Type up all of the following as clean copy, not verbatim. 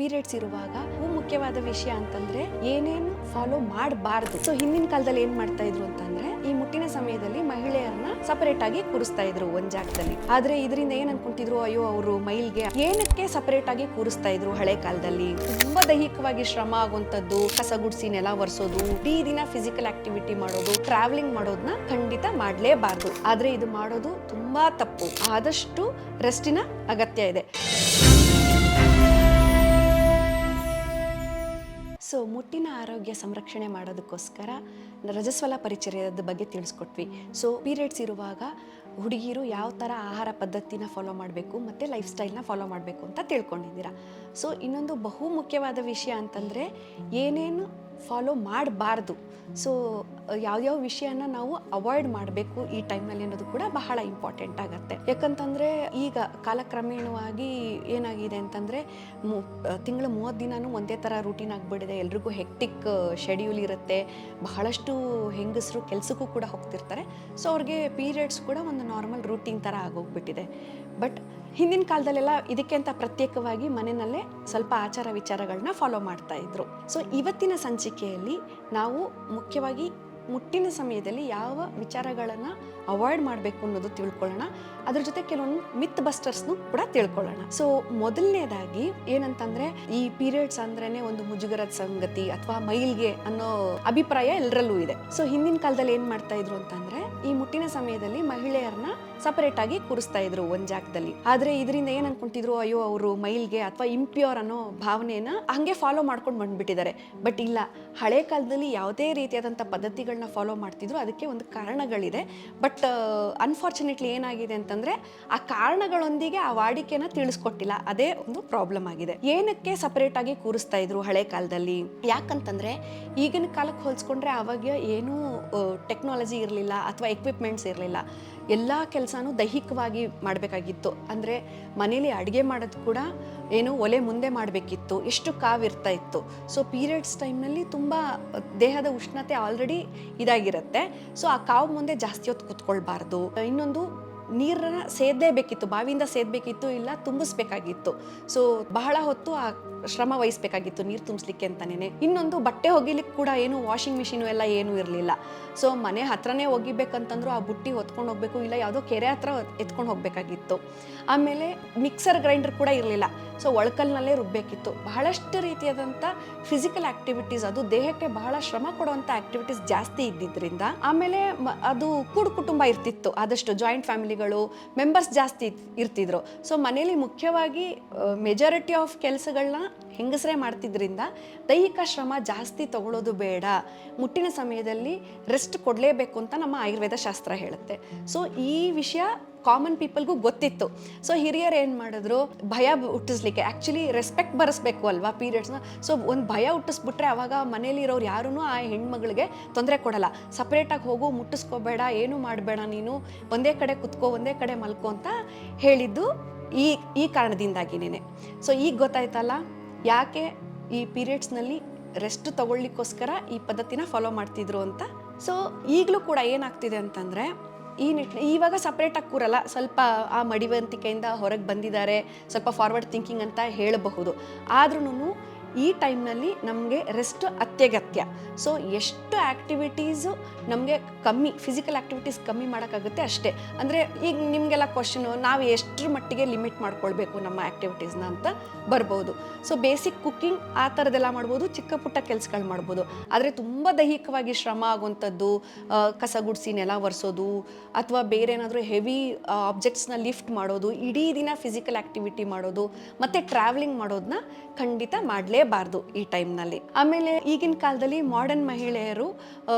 Periods ಇರುವಾಗ ಮುಖ್ಯವಾದ ವಿಷಯ ಅಂತಂದ್ರೆ ಏನೇನು ಫಾಲೋ ಮಾಡಬಾರ್ದು. ಸೊ ಹಿಂದಿನ ಕಾಲದಲ್ಲಿ ಏನ್ ಮಾಡ್ತಾ ಇದ್ರು ಅಂತಂದ್ರೆ ಈ ಮುಟ್ಟಿನ ಸಮಯದಲ್ಲಿ ಮಹಿಳೆಯರನ್ನ ಸಪರೇಟ್ ಆಗಿ ಕೂರಿಸ್ತಾ ಇದ್ರು ಒಂದ್ ಜಾಗದಲ್ಲಿ. ಆದ್ರೆ ಇದರಿಂದ ಏನ್ ಅನ್ಕೊಂತಿದ್ರು, ಅಯ್ಯೋ ಅವರು ಮೈಲ್ಗೆ ಏನಕ್ಕೆ ಸಪರೇಟ್ ಆಗಿ ಕೂರಿಸ್ತಾ ಇದ್ರು. ಹಳೆ ಕಾಲದಲ್ಲಿ ತುಂಬಾ ದೈಹಿಕವಾಗಿ ಶ್ರಮ ಆಗುವಂತದ್ದು, ಕಸ ಗುಡ್ಸಿ ನೆಲ ಒರೆಸೋದು, ಇಡೀ ದಿನ ಫಿಸಿಕಲ್ ಆಕ್ಟಿವಿಟಿ ಮಾಡೋದು, ಟ್ರಾವೆಲಿಂಗ್ ಮಾಡೋದನ್ನ ಖಂಡಿತ ಮಾಡ್ಲೇಬಾರ್ದು. ಆದ್ರೆ ಇದು ಮಾಡೋದು ತುಂಬಾ ತಪ್ಪು. ಆದಷ್ಟು ರೆಸ್ಟಿನ ಅಗತ್ಯ ಇದೆ. ಸೊ ಮುಟ್ಟಿನ ಆರೋಗ್ಯ ಸಂರಕ್ಷಣೆ ಮಾಡೋದಕ್ಕೋಸ್ಕರ ರಜಸ್ವಲ ಪರಿಚರ್ಯದ ಬಗ್ಗೆ ತಿಳಿಸ್ಕೊಟ್ವಿ. ಸೊ ಪೀರಿಯಡ್ಸ್ ಇರುವಾಗ ಹುಡುಗಿರು ಯಾವ ಥರ ಆಹಾರ ಪದ್ಧತಿನ ಫಾಲೋ ಮಾಡಬೇಕು ಮತ್ತು ಲೈಫ್ ಸ್ಟೈಲ್ನ ಫಾಲೋ ಮಾಡಬೇಕು ಅಂತ ತಿಳ್ಕೊಂಡಿದ್ದೀರಾ. ಸೊ ಇನ್ನೊಂದು ಬಹು ಮುಖ್ಯವಾದ ವಿಷಯ ಅಂತಂದರೆ ಏನೇನು ಫಾಲೋ ಮಾಡಬಾರ್ದು. ಸೊ ಯಾವ್ಯಾವ ವಿಷಯನ ನಾವು ಅವಾಯ್ಡ್ ಮಾಡಬೇಕು ಈ ಟೈಮ್ನಲ್ಲಿ ಅನ್ನೋದು ಕೂಡ ಬಹಳ ಇಂಪಾರ್ಟೆಂಟ್ ಆಗುತ್ತೆ. ಯಾಕಂತಂದರೆ ಈಗ ಕಾಲಕ್ರಮೇಣವಾಗಿ ಏನಾಗಿದೆ ಅಂತಂದರೆ ತಿಂಗಳು 30 ದಿನನೂ ಒಂದೇ ಥರ ರೂಟೀನ್ ಆಗಿಬಿಟ್ಟಿದೆ. ಎಲ್ರಿಗೂ ಹೆಕ್ಟಿಕ್ ಶೆಡ್ಯೂಲ್ ಇರುತ್ತೆ. ಬಹಳಷ್ಟು ಹೆಂಗಸರು ಕೆಲಸಕ್ಕೂ ಕೂಡ ಹೋಗ್ತಿರ್ತಾರೆ. ಸೊ ಅವ್ರಿಗೆ ಪೀರಿಯಡ್ಸ್ ಕೂಡ ಒಂದು ನಾರ್ಮಲ್ ರೂಟೀನ್ ಥರ ಆಗೋಗ್ಬಿಟ್ಟಿದೆ. ಬಟ್ ಹಿಂದಿನ ಕಾಲದಲ್ಲೆಲ್ಲ ಇದಕ್ಕೆ ಅಂತ ಪ್ರತ್ಯೇಕವಾಗಿ ಮನೆಯಲ್ಲೇ ಸ್ವಲ್ಪ ಆಚಾರ ವಿಚಾರಗಳನ್ನ ಫಾಲೋ ಮಾಡ್ತಾ ಇದ್ರು. ಸೊ ಇವತ್ತಿನ ಸಂಚಿಕೆಯಲ್ಲಿ ನಾವು ಮುಖ್ಯವಾಗಿ ಮುಟ್ಟಿನ ಸಮಯದಲ್ಲಿ ಯಾವ ವಿಚಾರಗಳನ್ನು ಅವಾಯ್ಡ್ ಮಾಡಬೇಕು ಅನ್ನೋದು ತಿಳ್ಕೊಳ್ಳೋಣ. ಅದ್ರ ಜೊತೆ ಕೆಲವೊಂದು ಮಿತ್ ಬಸ್ಟರ್ಸ್ನು ಕೂಡ ತಿಳ್ಕೊಳ್ಳೋಣ. ಸೊ ಮೊದಲನೇದಾಗಿ ಏನಂತಂದ್ರೆ ಈ ಪೀರಿಯಡ್ಸ್ ಅಂದ್ರೇನೆ ಒಂದು ಮುಜುಗರದ ಸಂಗತಿ ಅಥವಾ ಮೈಲ್ಗೆ ಅನ್ನೋ ಅಭಿಪ್ರಾಯ ಎಲ್ಲರಲ್ಲೂ ಇದೆ. ಸೊ ಹಿಂದಿನ ಕಾಲದಲ್ಲಿ ಏನ್ ಮಾಡ್ತಾ ಇದ್ರು ಅಂತಂದ್ರೆ ಈ ಮುಟ್ಟಿನ ಸಮಯದಲ್ಲಿ ಮಹಿಳೆಯರನ್ನ ಸಪರೇಟ್ ಆಗಿ ಕೂರಿಸ್ತಾ ಇದ್ರು ಒಂದ್ ಜಾಗದಲ್ಲಿ. ಆದ್ರೆ ಇದರಿಂದ ಏನ್ ಅನ್ಕೊಂತಿದ್ರು, ಅಯ್ಯೋ ಅವರು ಮೈಲ್ಗೆ ಅಥವಾ ಇಂಪ್ಯೂರ್ ಅನ್ನೋ ಭಾವನೆಯನ್ನ ಹಂಗೆ ಫಾಲೋ ಮಾಡ್ಕೊಂಡು ಬಂದ್ಬಿಟ್ಟಿದ್ದಾರೆ. ಬಟ್ ಇಲ್ಲ, ಹಳೆ ಕಾಲದಲ್ಲಿ ಯಾವುದೇ ರೀತಿಯಾದಂಥ ಪದ್ಧತಿಗಳನ್ನ ಫಾಲೋ ಮಾಡ್ತಿದ್ರು. ಅದಕ್ಕೆ ಒಂದು ಕಾರಣಗಳಿದೆ. ಬಟ್ ಅನ್ಫಾರ್ಚುನೇಟ್ಲಿ ಏನಾಗಿದೆ ಅಂತಂದ್ರೆ ಆ ಕಾರಣಗಳೊಂದಿಗೆ ಆ ವಾಡಿಕೆನ ತಿಳಿಸ್ಕೊಟ್ಟಿಲ್ಲ. ಅದೇ ಒಂದು ಪ್ರಾಬ್ಲಮ್ ಆಗಿದೆ. ಏನಕ್ಕೆ ಸಪರೇಟ್ ಆಗಿ ಕೂರಿಸ್ತಾ ಇದ್ರು ಹಳೆ ಕಾಲದಲ್ಲಿ? ಯಾಕಂತಂದ್ರೆ ಈಗಿನ ಕಾಲಕ್ಕೆ ಹೋಲಿಸ್ಕೊಂಡ್ರೆ ಅವಾಗ ಏನೂ ಟೆಕ್ನಾಲಜಿ ಇರಲಿಲ್ಲ ಅಥವಾ ಎಕ್ವಿಪ್ಮೆಂಟ್ಸ್ ಇರಲಿಲ್ಲ. ಎಲ್ಲ ಕೆಲಸನೂ ದೈಹಿಕವಾಗಿ ಮಾಡಬೇಕಾಗಿತ್ತು. ಅಂದರೆ ಮನೇಲಿ ಅಡುಗೆ ಮಾಡೋದು ಕೂಡ ಏನು ಒಲೆ ಮುಂದೆ ಮಾಡಬೇಕಿತ್ತು. ಎಷ್ಟು ಕಾವಿರ್ತಾ ಇತ್ತು. ಸೊ ಪೀರಿಯಡ್ಸ್ ಟೈಮ್ನಲ್ಲಿ ತುಂಬ ದೇಹದ ಉಷ್ಣತೆ ಆಲ್ರೆಡಿ ಇದಾಗಿರುತ್ತೆ. ಸೊ ಆ ಕಾವು ಮುಂದೆ ಜಾಸ್ತಿ ಹೊತ್ತು ಕೂತ್ಕೊಳ್ಬಾರ್ದು. ಇನ್ನೊಂದು ನೀರನ್ನ ಸೇದಲೇಬೇಕಿತ್ತು, ಬಾವಿಯಿಂದ ಸೇದಬೇಕಿತ್ತು, ಇಲ್ಲ ತುಂಬಿಸ್ಬೇಕಾಗಿತ್ತು. ಸೊ ಬಹಳ ಹೊತ್ತು ಆ ಶ್ರಮ ವಹಿಸ್ಬೇಕಾಗಿತ್ತು ನೀರು ತುಂಬಿಸ್ಲಿಕ್ಕೆ ಅಂತಾನೆ. ಇನ್ನೊಂದು ಬಟ್ಟೆ ಒಗಿಲಿಕ್ಕೆ ಕೂಡ ಏನು ವಾಷಿಂಗ್ ಮಿಷಿನು ಎಲ್ಲ ಏನೂ ಇರಲಿಲ್ಲ. ಸೊ ಮನೆ ಹತ್ರನೇ ಒಗಿಬೇಕಂತಂದ್ರು ಆ ಬುಟ್ಟಿ ಹೊತ್ಕೊಂಡು ಹೋಗ್ಬೇಕು, ಇಲ್ಲ ಯಾವುದೋ ಕೆರೆ ಹತ್ರ ಎತ್ಕೊಂಡು ಹೋಗ್ಬೇಕಾಗಿತ್ತು. ಆಮೇಲೆ ಮಿಕ್ಸರ್ ಗ್ರೈಂಡರ್ ಕೂಡ ಇರಲಿಲ್ಲ. ಸೊ ಒಳಕಲ್ನಲ್ಲೇ ರುಬ್ಬೇಕಿತ್ತು. ಬಹಳಷ್ಟು ರೀತಿಯಾದಂಥ ಫಿಸಿಕಲ್ ಆಕ್ಟಿವಿಟೀಸ್, ಅದು ದೇಹಕ್ಕೆ ಬಹಳ ಶ್ರಮ ಕೊಡುವಂಥ ಆಕ್ಟಿವಿಟೀಸ್ ಜಾಸ್ತಿ ಇದ್ದಿದ್ದರಿಂದ ಆಮೇಲೆ ಅದು ಕೂಡು ಕುಟುಂಬ ಇರ್ತಿತ್ತು. ಆದಷ್ಟು ಜಾಯಿಂಟ್ ಫ್ಯಾಮಿಲಿಗಳು ಮೆಂಬರ್ಸ್ ಜಾಸ್ತಿ ಇರ್ತಿದ್ರು. ಸೊ ಮನೇಲಿ ಮುಖ್ಯವಾಗಿ ಮೆಜಾರಿಟಿ ಆಫ್ ಕೆಲಸಗಳನ್ನ ಹೆಂಗಸರೇ ಮಾಡ್ತಿದ್ರಿಂದ ದೈಹಿಕ ಶ್ರಮ ಜಾಸ್ತಿ ತಗೊಳ್ಳೋದು ಬೇಡ. ಮುಟ್ಟಿನ ಸಮಯದಲ್ಲಿ ರೆಸ್ಟ್ ಕೊಡಲೇಬೇಕು ಅಂತ ನಮ್ಮ ಆಯುರ್ವೇದ ಶಾಸ್ತ್ರ ಹೇಳುತ್ತೆ. ಸೊ ಈ ವಿಷಯ ಕಾಮನ್ ಪೀಪಲ್ಗೂ ಗೊತ್ತಿತ್ತು. ಸೊ ಹಿರಿಯರು ಏನು ಮಾಡಿದ್ರು, ಭಯ ಹುಟ್ಟಿಸ್ಲಿಕ್ಕೆ, ಆ್ಯಕ್ಚುಲಿ ರೆಸ್ಪೆಕ್ಟ್ ಬರೆಸ್ಬೇಕು ಅಲ್ವಾ ಪೀರಿಯಡ್ಸ್ನ. ಸೊ ಒಂದು ಭಯ ಹುಟ್ಟಿಸ್ಬಿಟ್ರೆ ಅವಾಗ ಮನೇಲಿರೋರು ಯಾರೂ ಆ ಹೆಣ್ಮಗಳಿಗೆ ತೊಂದರೆ ಕೊಡಲ್ಲ. ಸಪ್ರೇಟಾಗಿ ಹೋಗು, ಮುಟ್ಟಿಸ್ಕೋಬೇಡ, ಏನು ಮಾಡಬೇಡ, ನೀನು ಒಂದೇ ಕಡೆ ಕುತ್ಕೋ, ಒಂದೇ ಕಡೆ ಮಲ್ಕೋ ಅಂತ ಹೇಳಿದ್ದು ಈ ಕಾರಣದಿಂದಾಗಿನೇ. ಸೊ ಈಗ ಗೊತ್ತಾಯ್ತಲ್ಲ ಯಾಕೆ ಈ ಪೀರಿಯಡ್ಸ್ನಲ್ಲಿ ರೆಸ್ಟ್ ತಗೊಳ್ಳಿಕ್ಕೋಸ್ಕರ ಈ ಪದ್ಧತಿನ ಫಾಲೋ ಮಾಡ್ತಿದ್ರು ಅಂತ. ಸೊ ಈಗಲೂ ಕೂಡ ಏನಾಗ್ತಿದೆ ಅಂತಂದರೆ ಇವಾಗ ಸಪ್ರೇಟಾಗಿ ಕೂರಲ್ಲ, ಸ್ವಲ್ಪ ಆ ಮಡಿವಂತಿಕೆಯಿಂದ ಹೊರಗೆ ಬಂದಿದ್ದಾರೆ, ಸ್ವಲ್ಪ ಫಾರ್ವರ್ಡ್ ಥಿಂಕಿಂಗ್ ಅಂತ ಹೇಳಬಹುದು. ಆದ್ರೂ ಈ ಟೈಮ್ನಲ್ಲಿ ನಮಗೆ ರೆಸ್ಟ್ ಅತ್ಯಗತ್ಯ. ಸೊ ಎಷ್ಟು ಆ್ಯಕ್ಟಿವಿಟೀಸು ನಮಗೆ ಕಮ್ಮಿ, ಫಿಸಿಕಲ್ ಆ್ಯಕ್ಟಿವಿಟೀಸ್ ಕಮ್ಮಿ ಮಾಡೋಕ್ಕಾಗುತ್ತೆ ಅಷ್ಟೇ. ಅಂದರೆ ಈಗ ನಿಮಗೆಲ್ಲ ಕ್ವಶನು, ನಾವು ಎಷ್ಟರ ಮಟ್ಟಿಗೆ ಲಿಮಿಟ್ ಮಾಡ್ಕೊಳ್ಬೇಕು ನಮ್ಮ ಆ್ಯಕ್ಟಿವಿಟೀಸ್ನ ಅಂತ ಬರ್ಬೋದು. ಸೊ ಬೇಸಿಕ್ ಕುಕ್ಕಿಂಗ್ ಆ ಥರದ್ದೆಲ್ಲ ಮಾಡ್ಬೋದು, ಚಿಕ್ಕ ಪುಟ್ಟ ಕೆಲಸಗಳು ಮಾಡ್ಬೋದು. ಆದರೆ ತುಂಬ ದೈಹಿಕವಾಗಿ ಶ್ರಮ ಆಗುವಂಥದ್ದು, ಕಸ ಗುಡಿಸಿ ನೆಲ ಒರೆಸೋದು ಅಥವಾ ಬೇರೆ ಏನಾದರೂ ಹೆವಿ ಆಬ್ಜೆಕ್ಟ್ಸ್ನ ಲಿಫ್ಟ್ ಮಾಡೋದು, ಇಡೀ ದಿನ ಫಿಸಿಕಲ್ ಆ್ಯಕ್ಟಿವಿಟಿ ಮಾಡೋದು ಮತ್ತು ಟ್ರಾವೆಲಿಂಗ್ ಮಾಡೋದನ್ನ ಖಂಡಿತ ಮಾಡಲೇಬಾರ್ದು ಈ ಟೈಮ್ನಲ್ಲಿ. ಆಮೇಲೆ ಈಗಿನ ಕಾಲದಲ್ಲಿ ಮಾಡರ್ನ್ ಮಹಿಳೆಯರು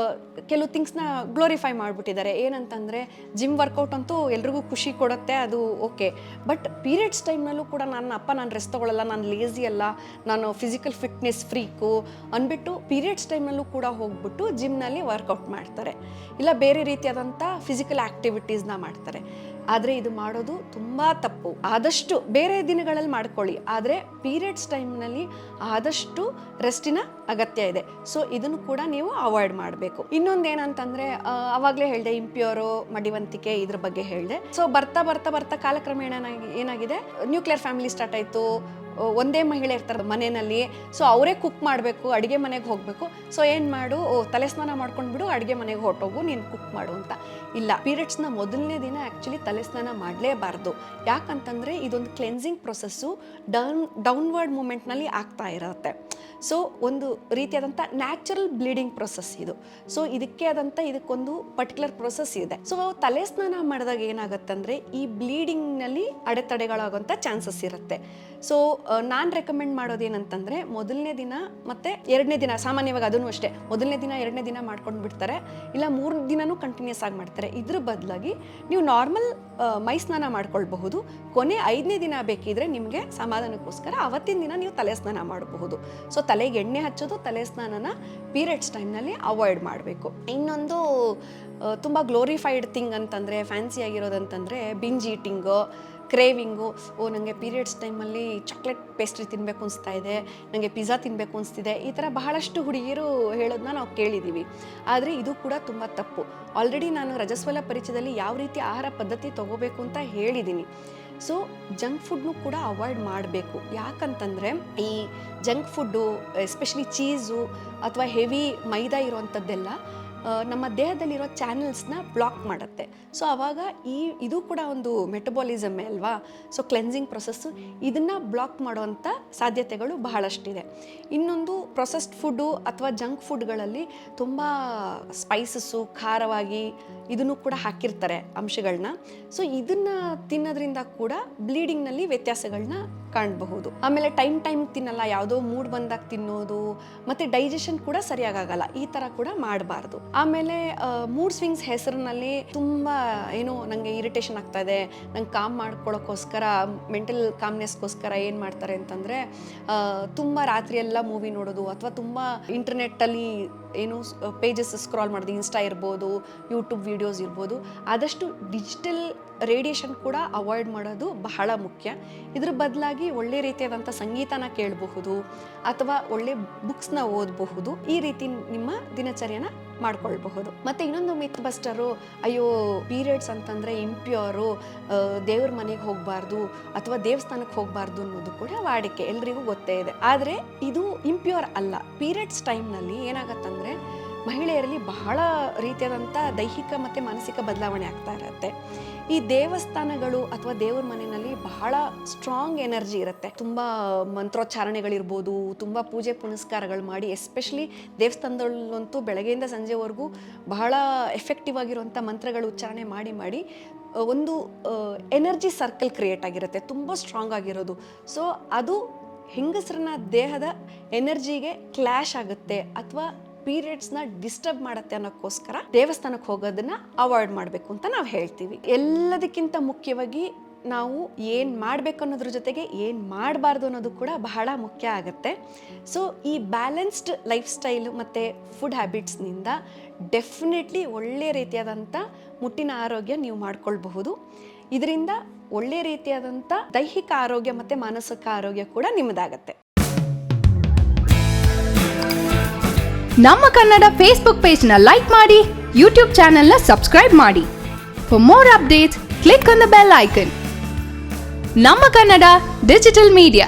ಕೆಲವು ಥಿಂಗ್ಸ್ನ ಗ್ಲೋರಿಫೈ ಮಾಡಿಬಿಟ್ಟಿದ್ದಾರೆ. ಏನಂತಂದರೆ ಜಿಮ್ ವರ್ಕೌಟ್ ಅಂತೂ ಎಲ್ರಿಗೂ ಖುಷಿ ಕೊಡುತ್ತೆ, ಅದು ಓಕೆ. ಬಟ್ ಪೀರಿಯಡ್ಸ್ ಟೈಮ್ನಲ್ಲೂ ಕೂಡ ನಾನು ರೆಸ್ಟ್ ತೊಗೊಳ್ಳಲ್ಲ, ನಾನು ಲೇಸಿ ಅಲ್ಲ, ನಾನು ಫಿಸಿಕಲ್ ಫಿಟ್ನೆಸ್ ಫ್ರೀಕು ಅಂದ್ಬಿಟ್ಟು ಪೀರಿಯಡ್ಸ್ ಟೈಮ್ನಲ್ಲೂ ಕೂಡ ಹೋಗ್ಬಿಟ್ಟು ಜಿಮ್ನಲ್ಲಿ ವರ್ಕೌಟ್ ಮಾಡ್ತಾರೆ, ಇಲ್ಲ ಬೇರೆ ರೀತಿಯಾದಂಥ ಫಿಸಿಕಲ್ ಆ್ಯಕ್ಟಿವಿಟೀಸ್ನ ಮಾಡ್ತಾರೆ. ಆದರೆ ಇದು ಮಾಡೋದು ತುಂಬ ತಪ್ಪು. ಆದಷ್ಟು ಬೇರೆ ದಿನಗಳಲ್ಲಿ ಮಾಡ್ಕೊಳ್ಳಿ, ಆದರೆ ಪೀರಿಯಡ್ಸ್ ಟೈಮ್ನಲ್ಲಿ ಆದಷ್ಟು ರೆಸ್ಟಿನ ಅಗತ್ಯ ಇದೆ. ಸೊ ಇದನ್ನು ಕೂಡ ನೀವು ಅವಾಯ್ಡ್ ಮಾಡಬೇಕು. ಇನ್ನೊಂದೇನಂತಂದರೆ ಅವಾಗಲೇ ಹೇಳಿದೆ, ಇಂಪ್ಯೂರು, ಮಡಿವಂತಿಕೆ, ಇದ್ರ ಬಗ್ಗೆ ಹೇಳಿದೆ. ಸೊ ಬರ್ತಾ ಬರ್ತಾ ಬರ್ತಾ ಕಾಲಕ್ರಮೇಣ ಏನಾಗಿದೆ, ನ್ಯೂಕ್ಲಿಯರ್ ಫ್ಯಾಮಿಲಿ ಸ್ಟಾರ್ಟ್ ಆಯಿತು, ಒಂದೇ ಮಹಿಳೆ ಇರ್ತಾರೆ ಮನೆಯಲ್ಲಿ, ಸೊ ಅವರೇ ಕುಕ್ ಮಾಡಬೇಕು, ಅಡುಗೆ ಮನೆಗೆ ಹೋಗಬೇಕು. ಸೊ ಏನು ಮಾಡು, ತಲೆ ಸ್ನಾನ ಮಾಡ್ಕೊಂಡ್ಬಿಡು, ಅಡುಗೆ ಮನೆಗೆ ಹೊರಟೋಗು, ನೀನು ಕುಕ್ ಮಾಡು ಅಂತ. ಇಲ್ಲ, ಪೀರಿಯಡ್ಸ್ನ ಮೊದಲನೇ ದಿನ ಆ್ಯಕ್ಚುಲಿ ತಲೆ ಸ್ನಾನ ಮಾಡಲೇಬಾರ್ದು. ಯಾಕಂತಂದರೆ ಇದೊಂದು ಕ್ಲೆನ್ಸಿಂಗ್ ಪ್ರೊಸೆಸ್ಸು ಡೌನ್ವರ್ಡ್ ಮೂಮೆಂಟ್ನಲ್ಲಿ ಆಗ್ತಾ ಇರುತ್ತೆ. ಸೊ ಒಂದು ರೀತಿಯಾದಂಥ ನ್ಯಾಚುರಲ್ ಬ್ಲೀಡಿಂಗ್ ಪ್ರೊಸೆಸ್ ಇದು. ಸೊ ಇದಕ್ಕೊಂದು ಪರ್ಟಿಕ್ಯುಲರ್ ಪ್ರೊಸೆಸ್ ಇದೆ. ಸೊ ತಲೆ ಸ್ನಾನ ಮಾಡಿದಾಗ ಏನಾಗುತ್ತಂದರೆ ಈ ಬ್ಲೀಡಿಂಗ್ನಲ್ಲಿ ಅಡೆತಡೆಗಳಾಗುವಂಥ ಚಾನ್ಸಸ್ ಇರುತ್ತೆ. ಸೊ ನಾನು ರೆಕಮೆಂಡ್ ಮಾಡೋದೇನಂತಂದರೆ ಮೊದಲನೇ ದಿನ ಮತ್ತು ಎರಡನೇ ದಿನ, ಸಾಮಾನ್ಯವಾಗಿ ಅದನ್ನು ಅಷ್ಟೇ ಮೊದಲನೇ ದಿನ ಎರಡನೇ ದಿನ ಮಾಡ್ಕೊಂಡು ಬಿಡ್ತಾರೆ, ಇಲ್ಲ 3 ದಿನನೂ ಕಂಟಿನ್ಯೂಸ್ ಆಗಿ ಮಾಡ್ತಾರೆ. ಇದ್ರ ಬದಲಾಗಿ ನೀವು ನಾರ್ಮಲ್ ಮೈ ಸ್ನಾನ ಮಾಡ್ಕೊಳ್ಬಹುದು. ಕೊನೆ 5ನೇ ದಿನ ಬೇಕಿದ್ರೆ ನಿಮಗೆ ಸಮಾಧಾನಕ್ಕೋಸ್ಕರ ಅವತ್ತಿನ ದಿನ ನೀವು ತಲೆ ಸ್ನಾನ ಮಾಡಬಹುದು. ಸೊ ತಲೆಗೆ ಎಣ್ಣೆ ಹಚ್ಚೋದು, ತಲೆ ಸ್ನಾನನ ಪೀರಿಯಡ್ಸ್ ಟೈಮ್ನಲ್ಲಿ ಅವಾಯ್ಡ್ ಮಾಡಬೇಕು. ಇನ್ನೊಂದು ತುಂಬ ಗ್ಲೋರಿಫೈಡ್ ಥಿಂಗ್ ಅಂತಂದರೆ, ಫ್ಯಾನ್ಸಿ ಆಗಿರೋದಂತಂದರೆ ಬಿಂಜ್ ಈಟಿಂಗು, ಕ್ರೇವಿಂಗು. ನನಗೆ ಪೀರಿಯಡ್ಸ್ ಟೈಮಲ್ಲಿ ಚಾಕ್ಲೇಟ್ ಪೇಸ್ಟ್ರಿ ತಿನ್ನಬೇಕು ಅನಿಸ್ತಾ ಇದೆ, ನನಗೆ ಪಿಜ್ಜಾ ತಿನ್ನಬೇಕು ಅನಿಸ್ತಿದೆ, ಈ ಥರ ಬಹಳಷ್ಟು ಹುಡುಗಿಯರು ಹೇಳೋದನ್ನ ನಾವು ಕೇಳಿದ್ದೀವಿ. ಆದರೆ ಇದು ಕೂಡ ತುಂಬ ತಪ್ಪು. ಆಲ್ರೆಡಿ ನಾನು ರಜಸ್ವಲ ಪರಿಚಯದಲ್ಲಿ ಯಾವ ರೀತಿ ಆಹಾರ ಪದ್ಧತಿ ತೊಗೋಬೇಕು ಅಂತ ಹೇಳಿದ್ದೀನಿ. ಸೊ ಜಂಕ್ ಫುಡ್ನು ಕೂಡ ಅವಾಯ್ಡ್ ಮಾಡಬೇಕು. ಯಾಕಂತಂದರೆ ಈ ಜಂಕ್ ಫುಡ್ಡು, ಎಸ್ಪೆಷಲಿ ಚೀಸು ಅಥವಾ ಹೆವಿ ಮೈದಾ ಇರೋವಂಥದ್ದೆಲ್ಲ ನಮ್ಮ ದೇಹದಲ್ಲಿರೋ ಚಾನಲ್ಸ್ನ ಬ್ಲಾಕ್ ಮಾಡುತ್ತೆ. ಸೊ ಆವಾಗ ಇದು ಕೂಡ ಒಂದು ಮೆಟಬಾಲಿಸಮ್ಮೇ ಅಲ್ವಾ. ಸೊ ಕ್ಲೆನ್ಸಿಂಗ್ ಪ್ರೊಸೆಸ್ಸು ಇದನ್ನು ಬ್ಲಾಕ್ ಮಾಡುವಂಥ ಸಾಧ್ಯತೆಗಳು ಬಹಳಷ್ಟಿದೆ. ಇನ್ನೊಂದು ಪ್ರೊಸೆಸ್ಡ್ ಫುಡ್ಡು ಅಥವಾ ಜಂಕ್ ಫುಡ್ಗಳಲ್ಲಿ ತುಂಬ ಸ್ಪೈಸಸ್ಸು, ಖಾರವಾಗಿ ಇದನ್ನು ಕೂಡ ಹಾಕಿರ್ತಾರೆ ಅಂಶಗಳನ್ನ. ಸೊ ಇದನ್ನು ತಿನ್ನೋದ್ರಿಂದ ಕೂಡ ಬ್ಲೀಡಿಂಗ್ನಲ್ಲಿ ವ್ಯತ್ಯಾಸಗಳನ್ನ ಕಾಣಬಹುದು. ಆಮೇಲೆ ಟೈಮ್ ತಿನ್ನಲ್ಲ, ಯಾವುದೋ ಮೂಡ್ ಬಂದಾಗ ತಿನ್ನೋದು, ಮತ್ತು ಡೈಜೆಷನ್ ಕೂಡ ಸರಿಯಾಗಲ್ಲ, ಈ ಥರ ಕೂಡ ಮಾಡಬಾರ್ದು. ಆಮೇಲೆ ಮೂಡ್ ಸ್ವಿಂಗ್ಸ್ ಹೆಸರಿನಲ್ಲಿ ತುಂಬ ನನಗೆ ಇರಿಟೇಷನ್ ಆಗ್ತಾ ಇದೆ, ನಂಗೆ ಕಾಮ್ ಮಾಡ್ಕೊಳ್ಳೋಕ್ಕೋಸ್ಕರ, ಮೆಂಟಲ್ ಕಾಮ್ನೆಸ್ಗೋಸ್ಕರ ಏನು ಮಾಡ್ತಾರೆ ಅಂತಂದರೆ ತುಂಬ ರಾತ್ರಿ ಎಲ್ಲ ಮೂವಿ ನೋಡೋದು, ಅಥವಾ ತುಂಬ ಇಂಟರ್ನೆಟ್ಟಲ್ಲಿ ಪೇಜಸ್ ಸ್ಕ್ರಾಲ್ ಮಾಡೋದು, ಇನ್ಸ್ಟಾ ಇರ್ಬೋದು, ಯೂಟ್ಯೂಬ್ ವಿಡಿಯೋಸ್ ಇರ್ಬೋದು. ಆದಷ್ಟು ಡಿಜಿಟಲ್ ರೇಡಿಯೇಷನ್ ಕೂಡ ಅವಾಯ್ಡ್ ಮಾಡೋದು ಬಹಳ ಮುಖ್ಯ. ಇದ್ರ ಬದಲಾಗಿ ಒಳ್ಳೆ ರೀತಿಯಾದಂಥ ಸಂಗೀತನ ಕೇಳಬಹುದು, ಅಥವಾ ಒಳ್ಳೆ ಬುಕ್ಸ್ನ ಓದಬಹುದು. ಈ ರೀತಿ ನಿಮ್ಮ ದಿನಚರ್ಯನ ಮಾಡ್ಕೊಳ್ಬಹುದು. ಮತ್ತು ಇನ್ನೊಂದು ಮಿತ್ ಬಸ್ಟರು, ಅಯ್ಯೋ ಪೀರಿಯಡ್ಸ್ ಅಂತಂದರೆ ಇಂಪ್ಯೂರು, ದೇವ್ರ ಮನೆಗೆ ಹೋಗಬಾರ್ದು ಅಥವಾ ದೇವಸ್ಥಾನಕ್ಕೆ ಹೋಗಬಾರ್ದು ಅನ್ನೋದು ಕೂಡ ವಾಡಿಕೆ, ಎಲ್ರಿಗೂ ಗೊತ್ತೇ ಇದೆ. ಆದರೆ ಇದು ಇಂಪ್ಯೂರ್ ಅಲ್ಲ. ಪೀರಿಯಡ್ಸ್ ಟೈಮ್ನಲ್ಲಿ ಏನಾಗತ್ತಂದರೆ ಮಹಿಳೆಯರಲ್ಲಿ ಬಹಳ ರೀತಿಯಾದಂಥ ದೈಹಿಕ ಮತ್ತು ಮಾನಸಿಕ ಬದಲಾವಣೆ ಆಗ್ತಾ ಇರುತ್ತೆ. ಈ ದೇವಸ್ಥಾನಗಳು ಅಥವಾ ದೇವ್ರ ಮನೆಯಲ್ಲಿ ಬಹಳ ಸ್ಟ್ರಾಂಗ್ ಎನರ್ಜಿ ಇರುತ್ತೆ. ತುಂಬ ಮಂತ್ರೋಚ್ಚಾರಣೆಗಳಿರ್ಬೋದು, ತುಂಬ ಪೂಜೆ ಪುನಸ್ಕಾರಗಳು ಮಾಡಿ, ಎಸ್ಪೆಷಲಿ ದೇವಸ್ಥಾನದಲ್ಲಂತೂ ಬೆಳಗ್ಗೆಯಿಂದ ಸಂಜೆವರೆಗೂ ಬಹಳ ಎಫೆಕ್ಟಿವ್ ಆಗಿರುವಂಥ ಮಂತ್ರಗಳು ಉಚ್ಚಾರಣೆ ಮಾಡಿ ಒಂದು ಎನರ್ಜಿ ಸರ್ಕಲ್ ಕ್ರಿಯೇಟ್ ಆಗಿರುತ್ತೆ, ತುಂಬ ಸ್ಟ್ರಾಂಗ್ ಆಗಿರೋದು. ಸೊ ಅದು ಹೆಂಗಸರನ್ನ ದೇಹದ ಎನರ್ಜಿಗೆ ಕ್ಲ್ಯಾಶ್ ಆಗುತ್ತೆ ಅಥವಾ ಪೀರಿಯಡ್ಸ್ನ ಡಿಸ್ಟರ್ಬ್ ಮಾಡುತ್ತೆ ಅನ್ನೋಕ್ಕೋಸ್ಕರ ದೇವಸ್ಥಾನಕ್ಕೆ ಹೋಗೋದನ್ನ ಅವಾಯ್ಡ್ ಮಾಡಬೇಕು ಅಂತ ನಾವು ಹೇಳ್ತೀವಿ. ಎಲ್ಲದಕ್ಕಿಂತ ಮುಖ್ಯವಾಗಿ ನಾವು ಏನು ಮಾಡಬೇಕು ಅನ್ನೋದ್ರ ಜೊತೆಗೆ ಏನು ಮಾಡಬಾರ್ದು ಅನ್ನೋದು ಕೂಡ ಬಹಳ ಮುಖ್ಯ ಆಗುತ್ತೆ. ಸೊ ಈ ಬ್ಯಾಲೆನ್ಸ್ಡ್ ಲೈಫ್ ಸ್ಟೈಲು ಮತ್ತು ಫುಡ್ ಹ್ಯಾಬಿಟ್ಸ್ನಿಂದ ಡೆಫಿನೆಟ್ಲಿ ಒಳ್ಳೆ ರೀತಿಯಾದಂಥ ಮುಟ್ಟಿನ ಆರೋಗ್ಯ ನೀವು ಮಾಡ್ಕೊಳ್ಬಹುದು. ಇದರಿಂದ ಒಳ್ಳೆ ರೀತಿಯಾದಂಥ ದೈಹಿಕ ಆರೋಗ್ಯ ಮತ್ತು ಮಾನಸಿಕ ಆರೋಗ್ಯ ಕೂಡ ನಿಮ್ಮದಾಗತ್ತೆ. ನಮ್ಮ ಕನ್ನಡ ಫೇಸ್ಬುಕ್ ಪೇಜ್ನ ಲೈಕ್ ಮಾಡಿ, ಯೂಟ್ಯೂಬ್ ಚಾನೆಲ್ನ ಸಬ್ಸ್ಕ್ರೈಬ್ ಮಾಡಿ. For more updates click on the bell icon. ನಮ್ಮ ಕನ್ನಡ ಡಿಜಿಟಲ್ ಮೀಡಿಯಾ.